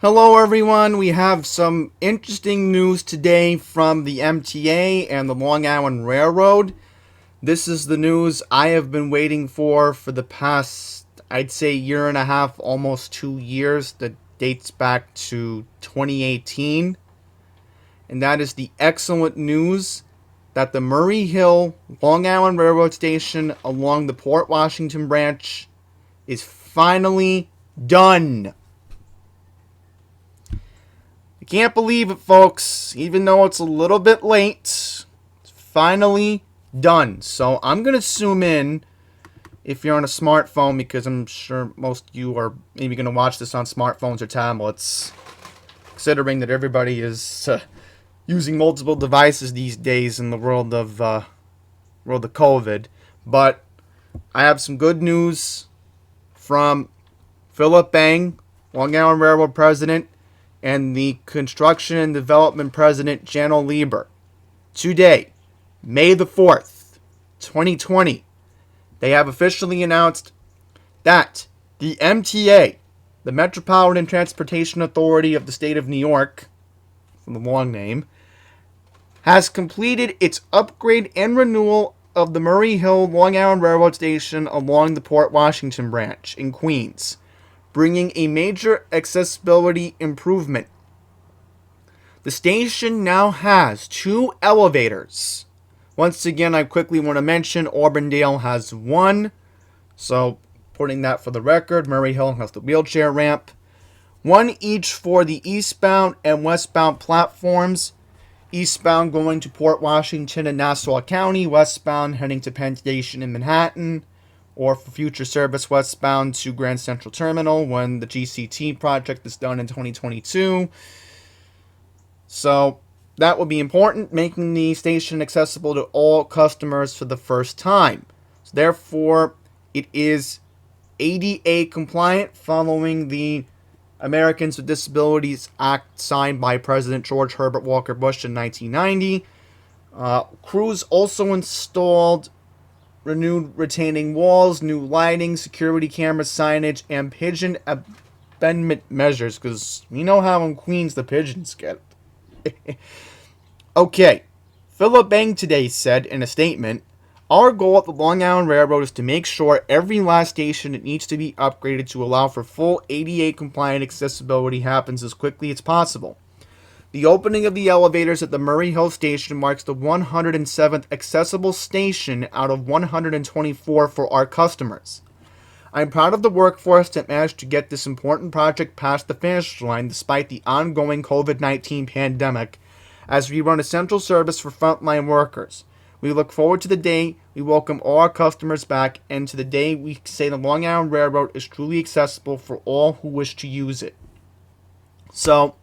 Hello everyone, we have some interesting news today from the MTA and the Long Island Railroad. This is the news I have been waiting for the past, I'd say, year and a half, almost 2 years, that dates back to 2018. And that is the excellent news that the Murray Hill Long Island Railroad Station along the Port Washington branch is finally done. I can't believe it, folks. Even though it's a little bit late, it's finally done. So I'm going to zoom in if you're on a smartphone, because I'm sure most of you are maybe going to watch this on smartphones or tablets, considering that everybody is using multiple devices these days in the world of COVID. But I have some good news from Philip Bang, Long Island Railroad President, and the Construction and Development President, Janelle Lieber. Today, May the 4th, 2020, they have officially announced that the MTA, the Metropolitan Transportation Authority of the State of New York, from the long name, has completed its upgrade and renewal of the Murray Hill Long Island Railroad Station along the Port Washington branch in Queens, bringing a major accessibility improvement. The station now has 2 elevators. Once again, I quickly want to mention OrientDALE has 1. So, putting that for the record, Murray Hill has the wheelchair ramp. 1 each for the eastbound and westbound platforms. Eastbound going to Port Washington and Nassau County, westbound heading to Penn Station in Manhattan, or for future service westbound to Grand Central Terminal when the GCT project is done in 2022. So that would be important, making the station accessible to all customers for the first time. So therefore, it is ADA compliant following the Americans with Disabilities Act signed by President George Herbert Walker Bush in 1990. Crews also installed renewed retaining walls, new lighting, security camera signage, and pigeon abandonment measures, because we know how in Queens the pigeons get. Okay, Philip Bang today said in a statement, "Our goal at the Long Island Railroad is to make sure every last station that needs to be upgraded to allow for full ADA compliant accessibility happens as quickly as possible. The opening of the elevators at the Murray Hill Station marks the 107th accessible station out of 124 for our customers. I'm proud of the workforce that managed to get this important project past the finish line despite the ongoing COVID-19 pandemic, as we run essential service for frontline workers. We look forward to the day we welcome all our customers back, and to the day we say the Long Island Railroad is truly accessible for all who wish to use it." So,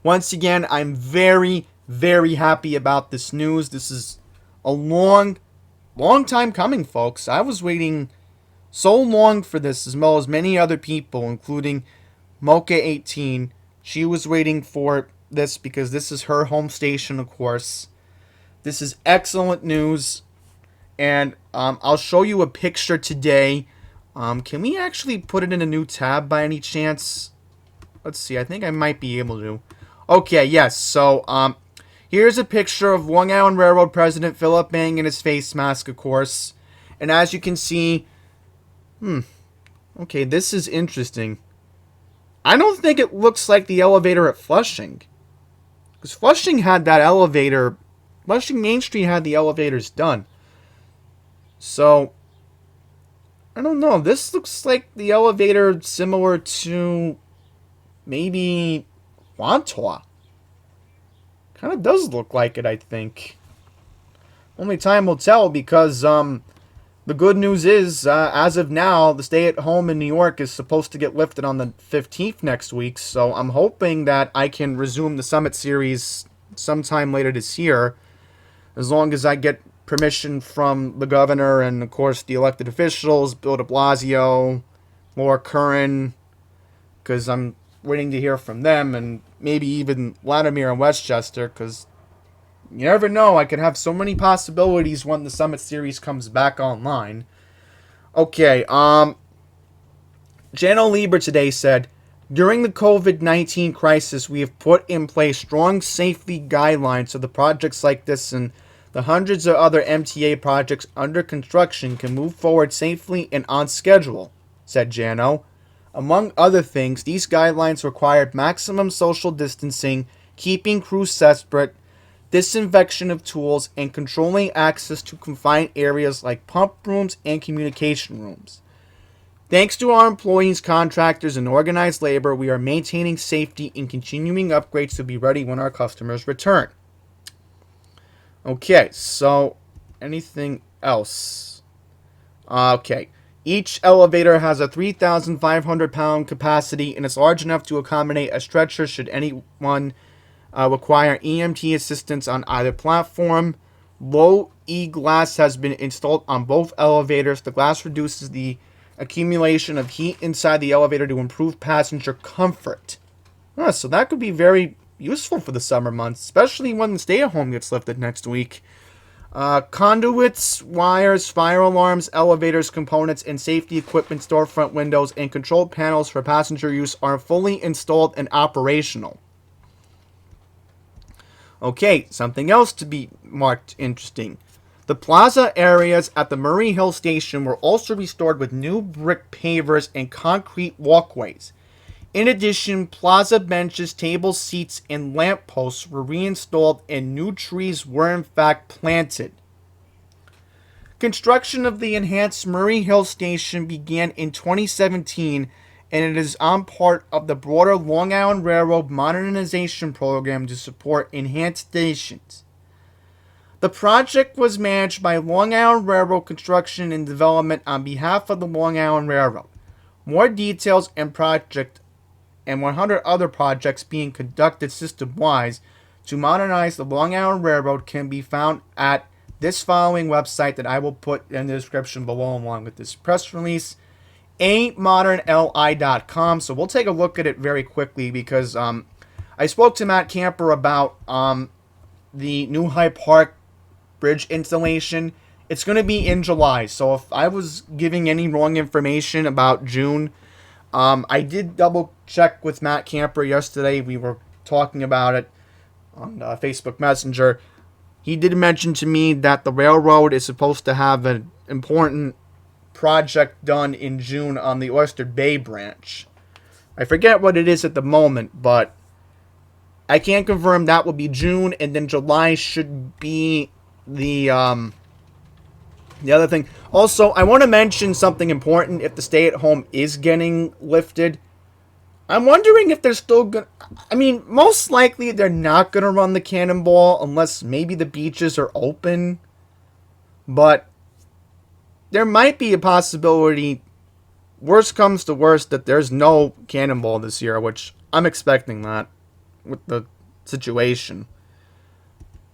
once again, I'm very, very happy about this news. This is a long time coming, folks. I was waiting so long for this, as well as many other people, including Mocha18. She was waiting for this because this is her home station, of course. This is excellent news, and I'll show you a picture today. Can we actually put it in a new tab by any chance? Let's see, I think I might be able to. Okay, yes, so here's a picture of Long Island Railroad President Philip Bang in his face mask, of course. And as you can see, okay, this is interesting. I don't think it looks like the elevator at Flushing, because Flushing had that elevator, Flushing Main Street had the elevators done. So, I don't know, this looks like the elevator similar to maybe Wantua. Kind of does look like it, I think. Only time will tell, because the good news is, as of now, the stay-at-home in New York is supposed to get lifted on the 15th next week, so I'm hoping that I can resume the Summit Series sometime later this year, as long as I get permission from the governor and, of course, the elected officials, Bill de Blasio, Laura Curran, because I'm waiting to hear from them, and maybe even Vladimir and Westchester, because you never know, I could have so many possibilities when the Summit Series comes back online. Okay, Janelle Lieber today said, During the COVID-19 crisis, we have put in place strong safety guidelines so the projects like this and the hundreds of other MTA projects under construction can move forward safely and on schedule, said Jano. Among other things, these guidelines required maximum social distancing, keeping crews separate, disinfection of tools, and controlling access to confined areas like pump rooms and communication rooms. Thanks to our employees, contractors, and organized labor, we are maintaining safety and continuing upgrades to be ready when our customers return. Okay, so anything else? Okay. Each elevator has a 3,500 pound capacity and is large enough to accommodate a stretcher should anyone require EMT assistance on either platform. Low E glass has been installed on both elevators. The glass reduces the accumulation of heat inside the elevator to improve passenger comfort. So that could be very useful for the summer months, especially when the stay-at-home gets lifted next week. Conduits, wires, fire alarms, elevators, components, and safety equipment, storefront windows, and control panels for passenger use are fully installed and operational. Okay, something else to be marked interesting. The plaza areas at the Murray Hill Station were also restored with new brick pavers and concrete walkways. In addition, plaza benches, tables, seats, and lampposts were reinstalled and new trees were in fact planted. Construction of the enhanced Murray Hill Station began in 2017 and it is on part of the broader Long Island Railroad modernization program to support enhanced stations. The project was managed by Long Island Railroad Construction and Development on behalf of the Long Island Railroad. More details and project and 100 other projects being conducted system-wise to modernize the Long Island Railroad can be found at this following website that I will put in the description below along with this press release, amodernli.com. So we'll take a look at it very quickly because I spoke to Matt Camper about the New Hyde Park bridge installation. It's going to be in July, so if I was giving any wrong information about June, I did double check with Matt Camper yesterday. We were talking about it on Facebook Messenger. He did mention to me that the railroad is supposed to have an important project done in June on the Oyster Bay branch. I forget what it is at the moment, but I can confirm that will be June, and then July should be the other thing. Also, I want to mention something important. If the stay-at-home is getting lifted, I'm wondering if they're still going to... I mean, most likely they're not going to run the cannonball unless maybe the beaches are open. But there might be a possibility, worst comes to worst, that there's no cannonball this year, which I'm expecting that with the situation.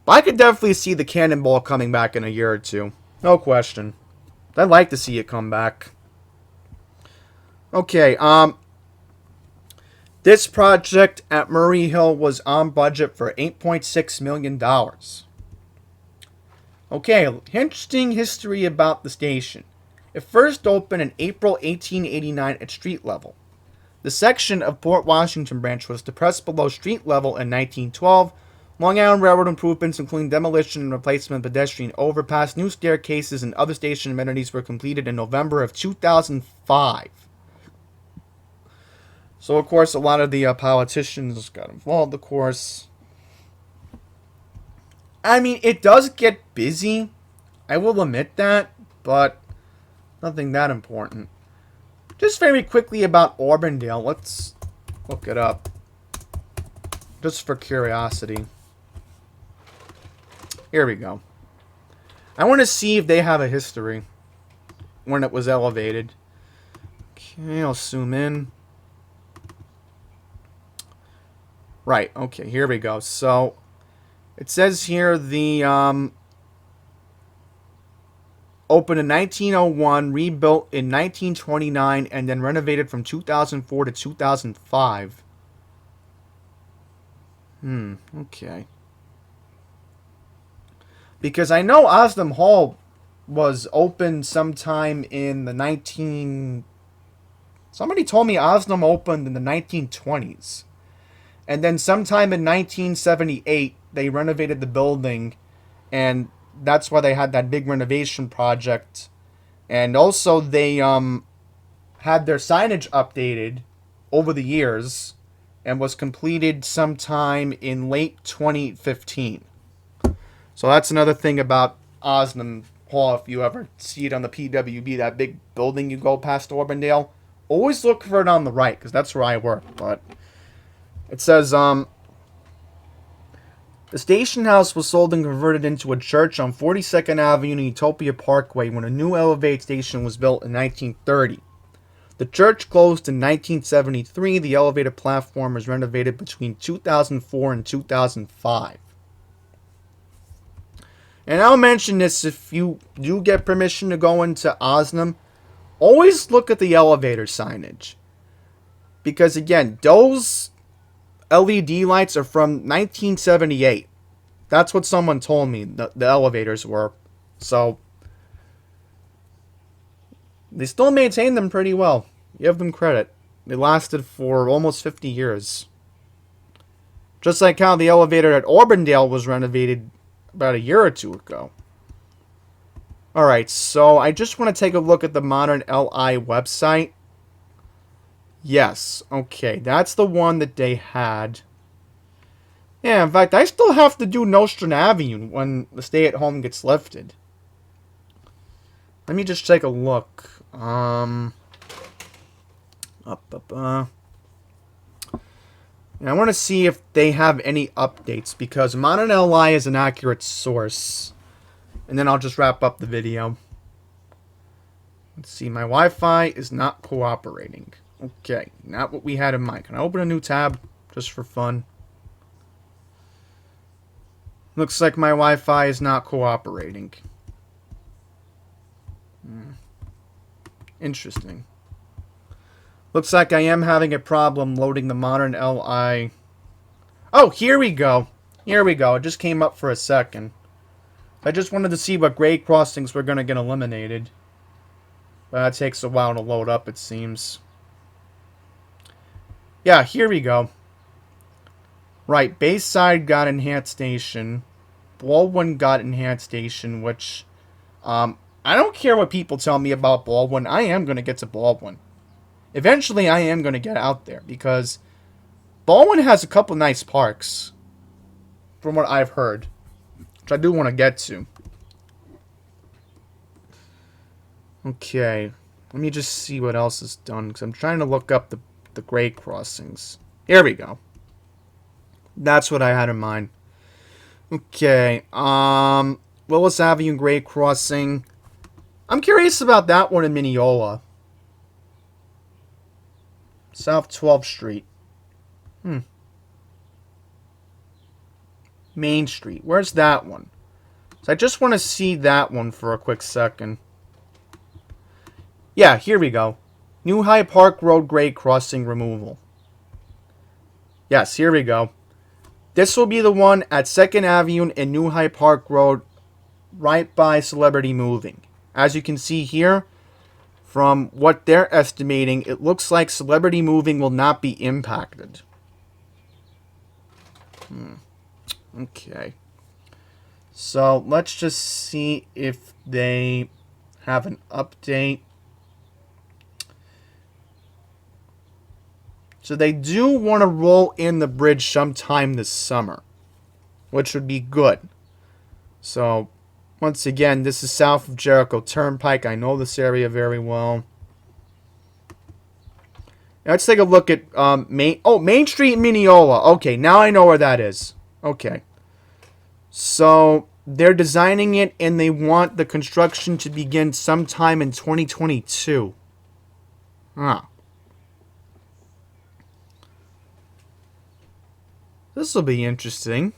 But I could definitely see the cannonball coming back in a year or two. No question. I'd like to see it come back. Okay, this project at Murray Hill was on budget for $8.6 million. Okay, interesting history about the station. It first opened in April 1889 at street level. The section of Port Washington branch was depressed below street level in 1912. Long Island Railroad improvements, including demolition and replacement of pedestrian overpass, new staircases, and other station amenities were completed in November of 2005. So, of course, a lot of the politicians got involved, of course. I mean, it does get busy. I will admit that, but nothing that important. Just very quickly about OrientDALE. Let's look it up. Just for curiosity. Here we go. I want to see if they have a history when it was elevated. Okay, I'll zoom in. Right, okay, here we go. So, it says here the opened in 1901, rebuilt in 1929, and then renovated from 2004 to 2005. Okay. Because I know Osdom Hall was opened sometime in the Somebody told me Osnum opened in the 1920s. And then sometime in 1978, they renovated the building. And that's why they had that big renovation project. And also they had their signage updated over the years and was completed sometime in late 2015. So that's another thing about Osnum Hall. If you ever see it on the PWB, that big building you go past OrientDALE, always look for it on the right, because that's where I work. But it says, the station house was sold and converted into a church on 42nd Avenue and Utopia Parkway when a new elevated station was built in 1930. The church closed in 1973. The elevated platform was renovated between 2004 and 2005. And I'll mention this, if you do get permission to go into Osnum, always look at the elevator signage. Because again, those LED lights are from 1978. That's what someone told me the elevators were. So they still maintain them pretty well. Give them credit. They lasted for almost 50 years. Just like how the elevator at OrientDALE was renovated about a year or two ago. Alright, so I just want to take a look at the Modern LI website. Yes, okay, that's the one that they had. Yeah, in fact, I still have to do Nostrand Avenue when the stay-at-home gets lifted. Let me just take a look. And I want to see if they have any updates, because Modern LI is an accurate source. And then I'll just wrap up the video. Let's see, my Wi-Fi is not cooperating. Okay, not what we had in mind. Can I open a new tab just for fun? Looks like my Wi-Fi is not cooperating. Interesting. Looks like I am having a problem loading the Modern LI. Oh, here we go. Here we go. It just came up for a second. I just wanted to see what grade crossings were going to get eliminated. But that takes a while to load up, it seems. Yeah, here we go. Right, Bayside got Enhanced Station. Baldwin got Enhanced Station, which... I don't care what people tell me about Baldwin. I am going to get to Baldwin. Eventually, I am going to get out there, because Baldwin has a couple nice parks, from what I've heard, which I do want to get to. Okay, let me just see what else is done, because I'm trying to look up the grade crossings. Here we go. That's what I had in mind. Okay, Willis Avenue grade crossing. I'm curious about that one in Mineola. South 12th Street. Main Street. Where's that one? So I just want to see that one for a quick second. Yeah, here we go. New High Park Road grade crossing removal. Yes, here we go. This will be the one at 2nd Avenue and New High Park Road, right by Celebrity Moving. As you can see here, from what they're estimating, it looks like Celebrity Moving will not be impacted. Okay. So, let's just see if they have an update. So, they do want to roll in the bridge sometime this summer, which would be good. So, once again, this is south of Jericho Turnpike. I know this area very well. Now, let's take a look at Main Street, Mineola. Okay, now I know where that is. Okay. So, they're designing it, and they want the construction to begin sometime in 2022. Huh. This will be interesting.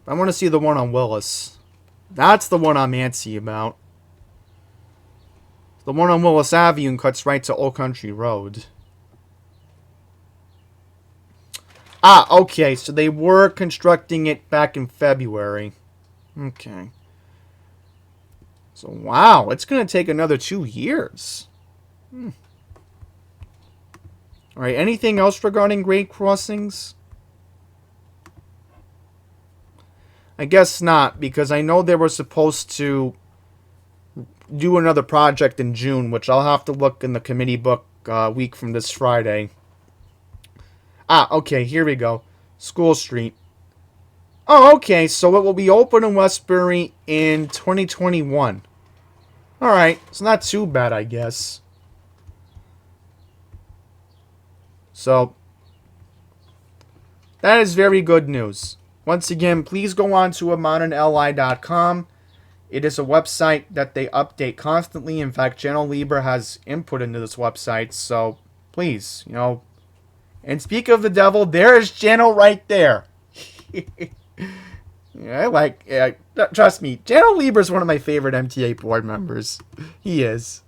I want to see the one on Willis. That's the one I'm antsy about. The one on Willis Avenue cuts right to Old Country Road. Ah, okay. So they were constructing it back in February. Okay. So, wow, it's going to take another 2 years. All right, anything else regarding grade crossings? I guess not, because I know they were supposed to do another project in June, which I'll have to look in the committee book a week from this Friday. Okay, here we go. School Street. Oh, okay, so it will be open in Westbury in 2021. Alright, it's not too bad, I guess. So, that is very good news. Once again, please go on to modernli.com. It is a website that they update constantly. In fact, Channel LIRR has input into this website, so please, And speak of the devil, there is Channel right there. Trust me, Channel LIRR is one of my favorite MTA board members. He is.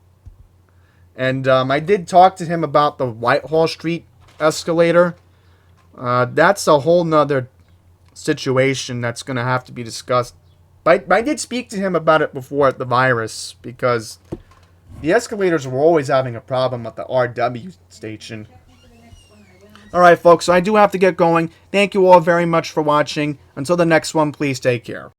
And I did talk to him about the Whitehall Street escalator. That's a whole nother situation that's going to have to be discussed. But I did speak to him about it before at the virus, because the escalators were always having a problem at the RW station. Alright, folks, so I do have to get going. Thank you all very much for watching. Until the next one, please take care.